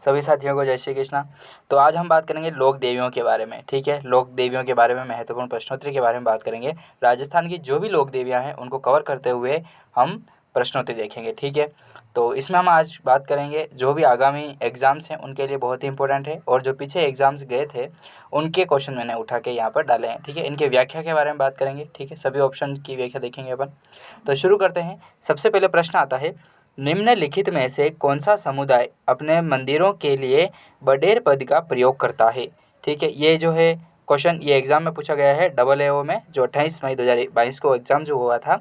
सभी साथियों को जय श्री कृष्णा। तो आज हम बात करेंगे लोक देवियों के बारे में। ठीक है, लोक देवियों के बारे में महत्वपूर्ण प्रश्नोत्तरी के बारे में बात करेंगे। राजस्थान की जो भी लोक देवियाँ हैं उनको कवर करते हुए हम प्रश्नोत्तरी देखेंगे। ठीक है, तो इसमें हम आज बात करेंगे जो भी आगामी एग्ज़ाम्स हैं उनके लिए बहुत ही इंपॉर्टेंट है, और जो पीछे एग्ज़ाम्स गए थे उनके क्वेश्चन मैंने उठा के यहाँ पर डाले हैं। ठीक है, इनके व्याख्या के बारे में बात करेंगे। ठीक है, सभी ऑप्शन की व्याख्या देखेंगे अपन। तो शुरू करते हैं। सबसे पहले प्रश्न आता है, निम्नलिखित में से कौन सा समुदाय अपने मंदिरों के लिए बडेर पद का प्रयोग करता है। ठीक है, ये जो है क्वेश्चन ये एग्ज़ाम में पूछा गया है, डबल AO में, जो 28 मई 2022 को एग्ज़ाम जो हुआ था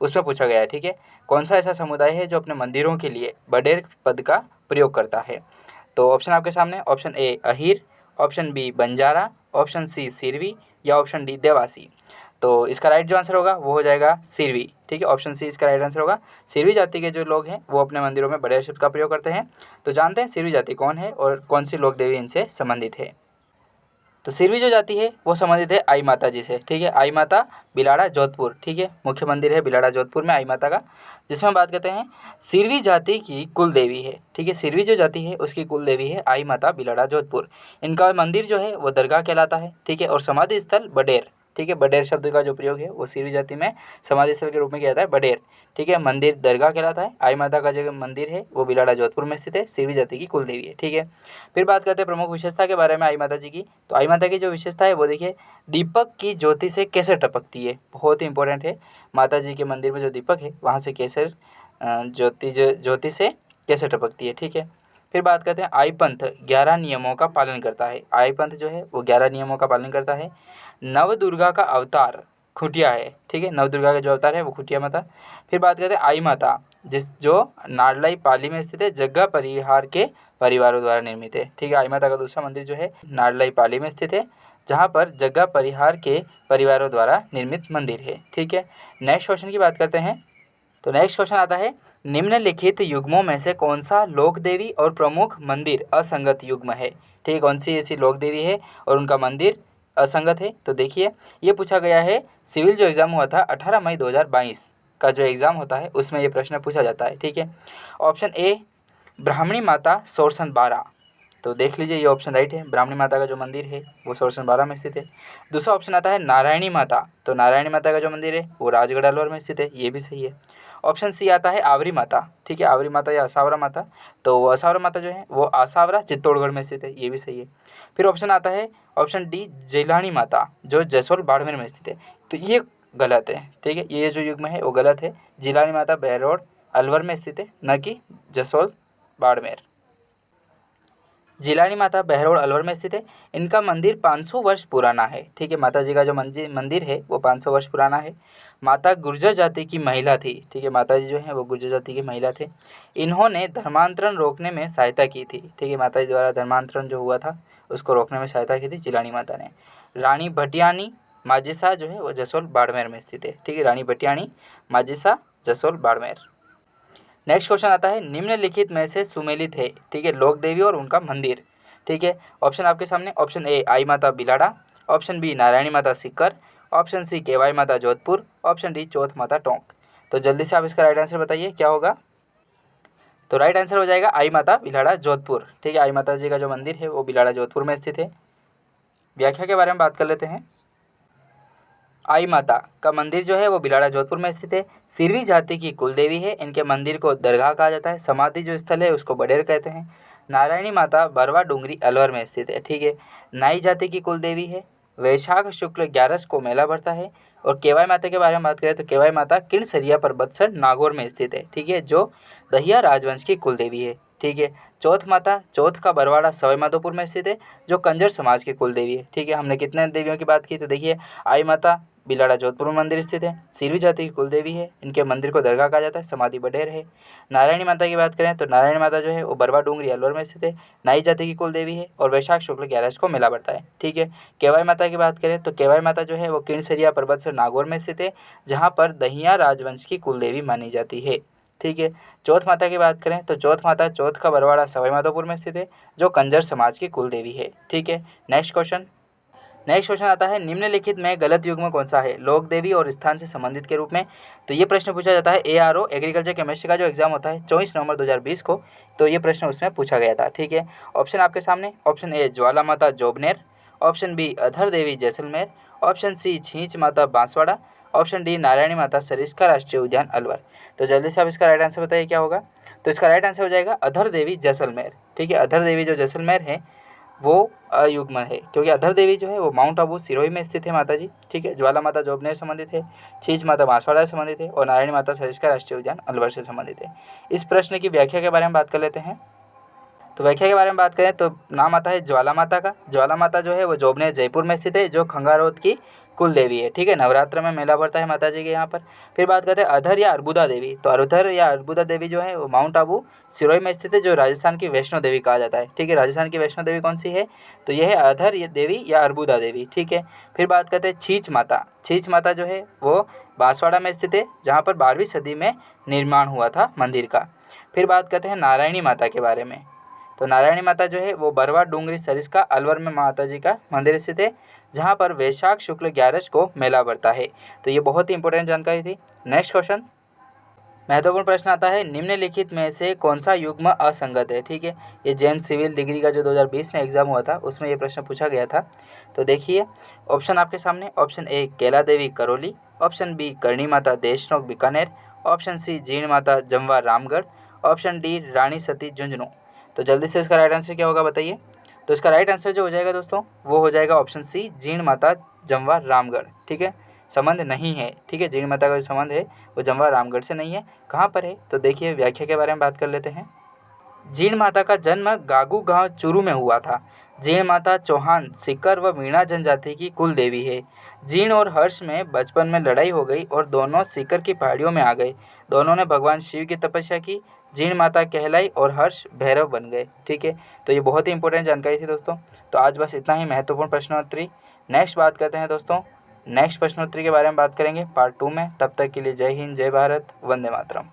उसमें पूछा गया है। ठीक है, कौन सा ऐसा समुदाय है जो अपने मंदिरों के लिए बडेर पद का प्रयोग करता है। तो ऑप्शन आपके सामने, option A Ahir, option B Banjara, option C Sirvi, या ऑप्शन डी देवासी। तो इसका राइट जो आंसर होगा वो हो जाएगा सिरवी। ठीक है, ऑप्शन सी इसका राइट आंसर होगा। सिरवी जाति के जो लोग हैं वो अपने मंदिरों में बड़े शब्द का प्रयोग करते हैं। तो जानते हैं सिरवी जाति कौन है और कौन सी लोक देवी इनसे संबंधित है। तो सिरवी जो जाति है वो संबंधित है आई माता जी से। ठीक है, आई माता बिलाड़ा जोधपुर। ठीक है, मुख्य मंदिर है बिलाड़ा जोधपुर में आई माता का, जिसमें हम बात करते हैं सिरवी जाति की कुल देवी है। ठीक है, सिरवी जो जाति है उसकी कुल देवी है आई माता बिलाड़ा जोधपुर। इनका मंदिर जो है वो दरगाह कहलाता है। ठीक है, और समाधि स्थल बडेर। ठीक है, बडेर शब्द का जो प्रयोग है वो सिरवी जाति में समाधि स्थल के रूप में किया जाता है, बडेर। ठीक है, मंदिर दरगाह कहलाता है। आई माता का जो मंदिर है वो बिलाड़ा जोधपुर में स्थित है, सिरवी जाति की कुल देवी है। ठीक है, फिर बात करते हैं प्रमुख विशेषता के बारे में आई माता जी की। तो आई माता की जो विशेषता है वो देखिए, दीपक की ज्योति से कैसे टपकती है, बहुत ही इंपॉर्टेंट है। माता जी के मंदिर में जो दीपक है वहाँ से कैसे ज्योति से कैसे टपकती है। ठीक है, फिर बात करते हैं आई पंथ 11 नियमों का पालन करता है। आई पंथ जो है वो 11 नियमों का पालन करता है। नव दुर्गा का अवतार खुटिया है। ठीक है, नव दुर्गा का जो अवतार है वो खुटिया माता। फिर बात करते हैं आई माता, जो नाडलाई पाली में स्थित है, जग्गा परिहार के परिवारों द्वारा निर्मित है। ठीक है, आई माता का दूसरा मंदिर जो है नाडलाई पाली में स्थित है, जहाँ पर जग्गा परिहार के परिवारों द्वारा निर्मित मंदिर है। ठीक है, नेक्स्ट क्वेश्चन की बात करते हैं। तो नेक्स्ट क्वेश्चन आता है, निम्नलिखित युग्मों में से कौन सा लोक देवी और प्रमुख मंदिर असंगत युग्म है। ठीक है, कौन सी ऐसी लोक देवी है और उनका मंदिर असंगत है। तो देखिए, ये पूछा गया है सिविल जो एग्ज़ाम हुआ था 18 मई 2022 का जो एग्ज़ाम होता है उसमें ये प्रश्न पूछा जाता है। ठीक है, ऑप्शन ए ब्राह्मणी माता सोरसन 12। तो देख लीजिए ये ऑप्शन राइट है, ब्राह्मणी माता का जो मंदिर है वो सोरसन 12 में स्थित है। दूसरा ऑप्शन आता है नारायणी माता। तो नारायणी माता का जो मंदिर है वो राजगढ़ अलवर में स्थित है, ये भी सही है। ऑप्शन सी आता है आवरी माता। ठीक है, आवरी माता या असावरा माता। तो असावरा माता जो है वो आसावरा चित्तौड़गढ़ में स्थित है, ये भी सही है। फिर ऑप्शन आता है ऑप्शन डी जेलानी माता, जो जसोल बाड़मेर में स्थित है। तो ये गलत है। ठीक है, ये जो युग्म है वो गलत है। जिलानी माता बहरोड अलवर में स्थित है, न कि जसोल बाड़मेर। जिलानी माता बहरोड अलवर में स्थित है। इनका मंदिर 500 वर्ष पुराना है। ठीक है, माता जी का जो मंदिर है वो 500 वर्ष पुराना है। माता गुर्जर जाति की महिला थी। ठीक है, माता जी जो है वो गुर्जर जाति की महिला थे। इन्होंने धर्मांतरण रोकने में सहायता की थी। ठीक है, माता जी द्वारा धर्मांतरण जो हुआ था उसको रोकने में सहायता की थी जिलानी माता ने। रानी भटियानी माजिसा जो है वो जसोल बाड़मेर में स्थित है। ठीक है, रानी भटियानी माजिसा जसोल बाड़मेर। नेक्स्ट क्वेश्चन आता है, निम्नलिखित में से सुमेलित है। ठीक है, लोक देवी और उनका मंदिर। ठीक है, ऑप्शन आपके सामने, ऑप्शन ए आई माता बिलाड़ा, ऑप्शन बी नारायणी माता सिक्कर, ऑप्शन सी केवाई माता जोधपुर, ऑप्शन डी चौथ माता टोंक। तो जल्दी से आप इसका राइट आंसर बताइए क्या होगा। तो राइट आंसर हो जाएगा आई माता बिलाड़ा जोधपुर। ठीक है, आई माता जी का जो मंदिर है वो बिलाड़ा जोधपुर में स्थित है। व्याख्या के बारे में बात कर लेते हैं। आई माता का मंदिर जो है वो बिलाड़ा जोधपुर में स्थित है। सिरवी जाति की कुल देवी है। इनके मंदिर को दरगाह कहा जाता है। समाधि जो स्थल है उसको बडेर कहते हैं। नारायणी माता बरवा डूंगरी अलवर में स्थित है। ठीक है, नाई जाति की कुल देवी है। वैशाख शुक्ल 11 को मेला भरता है। और केवाई माता के बारे में बात करें तो केवाई माता किणसरिया पर्वतसर नागौर में स्थित है। ठीक है, जो दहिया राजवंश की कुल देवी है। ठीक है, चौथ माता, चौथ का बरवाड़ा सवाई माधोपुर में स्थित है, जो कंजर समाज की कुल देवी है। ठीक है, हमने कितने देवियों की बात की, तो देखिए आई माता बिलाड़ा जोधपुर में मंदिर स्थित है, सिरवी जाति की कुल देवी है, इनके मंदिर को दरगाह कहा जाता है, समाधि बडेर है। नारायणी माता की बात करें तो नारायणी माता जो है वो बरवा डूंगरी अलवर में स्थित है, नाई जाति की कुल देवी है और वैशाख शुक्ल 11 को मेला बढ़ता है। ठीक है, केवाई माता की बात करें तो केवाई माता जो है वो किणसरिया पर्वत से नागौर में स्थित है, जहाँ पर दहिया राजवंश की कुल देवी मानी जाती है। ठीक है, चौथ माता की बात करें तो चौथ माता चौथ का बरवाड़ा सवाई माधोपुर में स्थित है, जो कंजर समाज की कुल देवी है। ठीक है, नेक्स्ट क्वेश्चन। नेक्स्ट क्वेश्चन आता है निम्नलिखित में गलत युग्म कौन सा है, लोक देवी और स्थान से संबंधित के रूप में। तो ये प्रश्न पूछा जाता है ARO एग्रीकल्चर केमिस्ट्री का जो एग्जाम होता है 24 नवंबर 2020 को, तो ये प्रश्न उसमें पूछा गया था। ठीक है, ऑप्शन आपके सामने, ऑप्शन ए ज्वाला माता जोबनेर, ऑप्शन बी अधर देवी जैसलमेर, ऑप्शन सी छींच माता बांसवाड़ा, ऑप्शन डी नारायणी माता सरिस्का राष्ट्रीय उद्यान अलवर। तो जल्दी से आप इसका राइट आंसर बताइए क्या होगा। तो इसका राइट आंसर हो जाएगा अधर देवी जैसलमेर। ठीक है, अधर देवी जो जैसलमेर है वो अयुग्म है, क्योंकि अधर देवी जो है वो माउंट आबू सिरोही में स्थित है माता जी। ठीक है, ज्वाला माता जोबनेर संबंधित है, छींच माता बांसवाड़ा से संबंधित है और नारायणी माता सरिस्का राष्ट्रीय उद्यान अलवर से संबंधित है। इस प्रश्न की व्याख्या के बारे में बात कर लेते हैं। तो व्याख्या के बारे में बात करें तो नाम आता है ज्वाला माता का। ज्वाला माता जो है वो जोबनेर जयपुर में स्थित है, जो खंगारोत की कुल देवी है। ठीक है, नवरात्र में मेला भरता है माता जी के यहाँ पर। फिर बात करते हैं अधर या अर्बुदा देवी। तो अधर या अर्बुदा देवी जो है वो माउंट आबू सिरोही में स्थित है, जो राजस्थान की वैष्णो देवी कहा जाता है। ठीक है, राजस्थान की वैष्णो देवी कौन सी है, तो यह है अधर ये देवी या अर्बुदा देवी। ठीक है, फिर बात करते हैं छींच माता। छींच माता जो है वो बांसवाड़ा में स्थित है, जहाँ पर 12वीं सदी में निर्माण हुआ था मंदिर का। फिर बात करते हैं नारायणी माता के बारे में। तो नारायणी माता जो है वो बरवा डूंगरी सरिस्का अलवर में माता जी का मंदिर स्थित है, जहाँ पर वैशाख शुक्ल 11 को मेला भरता है। तो ये बहुत ही इंपॉर्टेंट जानकारी थी। नेक्स्ट क्वेश्चन, महत्वपूर्ण प्रश्न आता है निम्नलिखित में से कौन सा युग्म असंगत है। ठीक है, ये जैन सिविल डिग्री का जो 2020 में एग्जाम हुआ था उसमें ये प्रश्न पूछा गया था। तो देखिए ऑप्शन आपके सामने, option A Kaila Devi Karauli, option B Karni Mata Deshnok Bikaner, option C Jeen Mata Jamwa Ramgarh, option D Rani Sati Jhunjhunu. तो जल्दी से इसका राइट आंसर क्या होगा बताइए। तो इसका राइट आंसर जो हो जाएगा दोस्तों वो हो जाएगा ऑप्शन सी जीण माता जमवा रामगढ़। ठीक है, संबंध नहीं है। ठीक है, जीण माता का जो संबंध है वो जमवा रामगढ़ से नहीं है। कहाँ पर है, तो देखिए व्याख्या के बारे में बात कर लेते हैं। जीण माता का जन्म गागू गांव चूरू में हुआ था। जीण माता चौहान, सीकर व मीणा जनजाति की कुल देवी है। जीण और हर्ष में बचपन में लड़ाई हो गई और दोनों सीकर की पहाड़ियों में आ गए। दोनों ने भगवान शिव की तपस्या की। जीण माता कहलाई और हर्ष भैरव बन गए। ठीक है, तो ये बहुत ही इंपॉर्टेंट जानकारी थी दोस्तों। तो आज बस इतना ही महत्वपूर्ण प्रश्नोत्तरी। नेक्स्ट बात करते हैं दोस्तों, नेक्स्ट प्रश्नोत्तरी के बारे में बात करेंगे पार्ट 2 में। तब तक के लिए जय हिंद, जय भारत, वंदे मातरम।